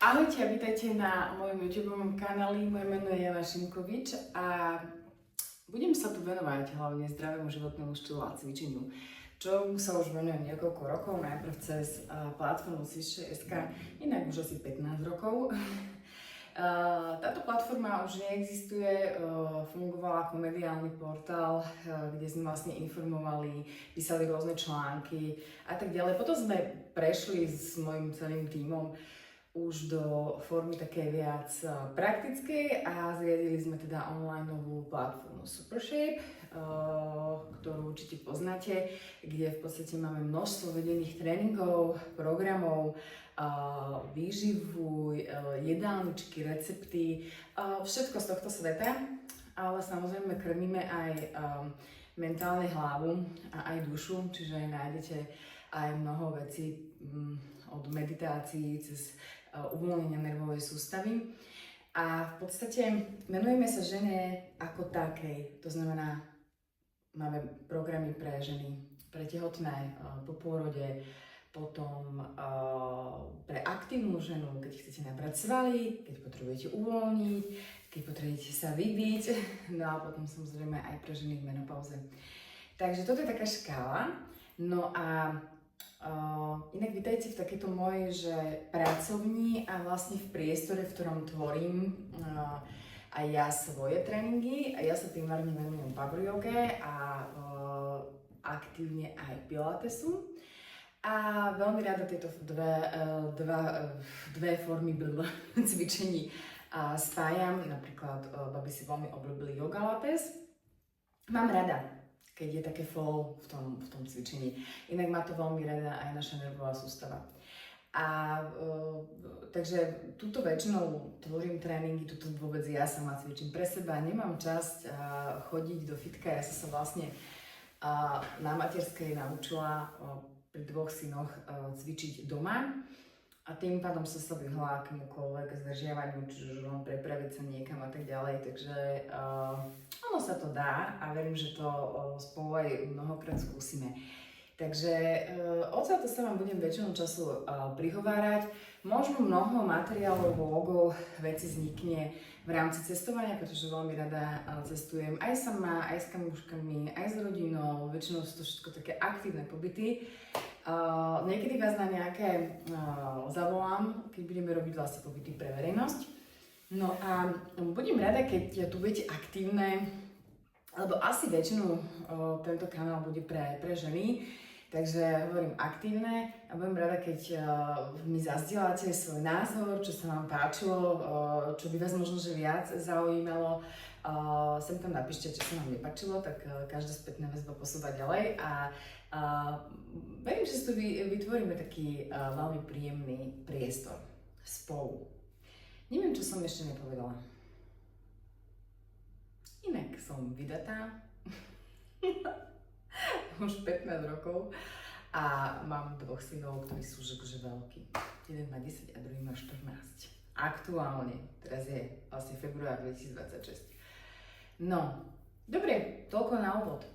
Ahojte a vítajte na mojom YouTube kanáli. Moje meno je Jana Šimkovič a budem sa tu venovať hlavne zdravému životnému štýlu a cvičeniu, čo sa už venujem niekoľko rokov, najprv cez platformu Cvičte.sk, inak už asi 15 rokov. Táto platforma už neexistuje, fungovala ako mediálny portál, kde sme vlastne informovali, písali rôzne články a tak ďalej. Potom sme prešli s mojim celým tímom už do formy také viac praktickej a zriadili sme teda onlineovú platformu Supershape, ktorú určite poznáte, kde v podstate máme množstvo vedených tréningov, programov, výživu, jedálničky, recepty, všetko z tohto sveta, ale samozrejme krmíme aj mentálne hlavu a aj dušu, čiže nájdete aj mnoho vecí od meditácií cez uvoľnenia nervovej sústavy. A v podstate venujeme sa žene ako takej, to znamená, máme programy pre ženy, pre tehotné, po pôrode, potom pre aktívnu ženu, keď chcete nabrať svaly, keď potrebujete uvoľniť, keď potrebujete sa vybiť, no a potom samozrejme aj pre ženy v menopauze. Takže toto je taká škála. No a inak vítajte v takéto mojej, že pracovni a vlastne v priestore, v ktorom tvorím aj ja svoje tréningy a ja sa primárne venujem power yoge a aktívne aj pilatesu. A veľmi rada tieto dve formy cvičení spájam. Napríklad baby si veľmi obľúbili yoga lattes. Mám rada, keď je také flow v tom cvičení. Inak má to veľmi rada aj naša nervová sústava. A takže túto väčšinou tvorím tréningy, túto vôbec ja sama cvičím pre seba. Nemám časť chodiť do fitka. Ja som sa vlastne na materskej naučila pri dvoch synoch cvičiť doma. A tým pádom som sa vyhla akémukoľvek zdržiavaniu, čiže len prepraviť sa niekam a tak ďalej. Takže ono sa to dá a verím, že to spolu aj mnohokrát skúsime. Takže odtiaľto sa vám budem väčšinou času prihovárať. Možno mnoho materiálov, blogov, veci vznikne v rámci cestovania, pretože veľmi rada cestujem aj sama, aj s kamoškami, aj s rodinou. Väčšinou sú to všetko také aktívne pobyty. Niekedy vás na nejaké zavolám, keď budeme robiť vlastne pobyty pre verejnosť. No a budem rada, keď tu budete aktívne, lebo asi väčšinou tento kanál bude pre ženy. Takže hovorím aktívne a budem rada, keď mi zazdieľate svoj názor, čo sa vám páčilo, čo by vás možno že viac zaujímalo. Sem tam napíšte, čo sa vám nepáčilo, tak každá spätná väzba posúva ďalej a verím, že si tu vytvoríme taký veľmi príjemný priestor spolu. Neviem, čo som ešte nepovedala. Inak som vydatá. Už 15 rokov a mám dvoch synov, ktorí sú že veľkí. Jeden má 10 a druhý má 14. Aktuálne, teraz je vlastne február 2026. No, dobre, toľko na úvod.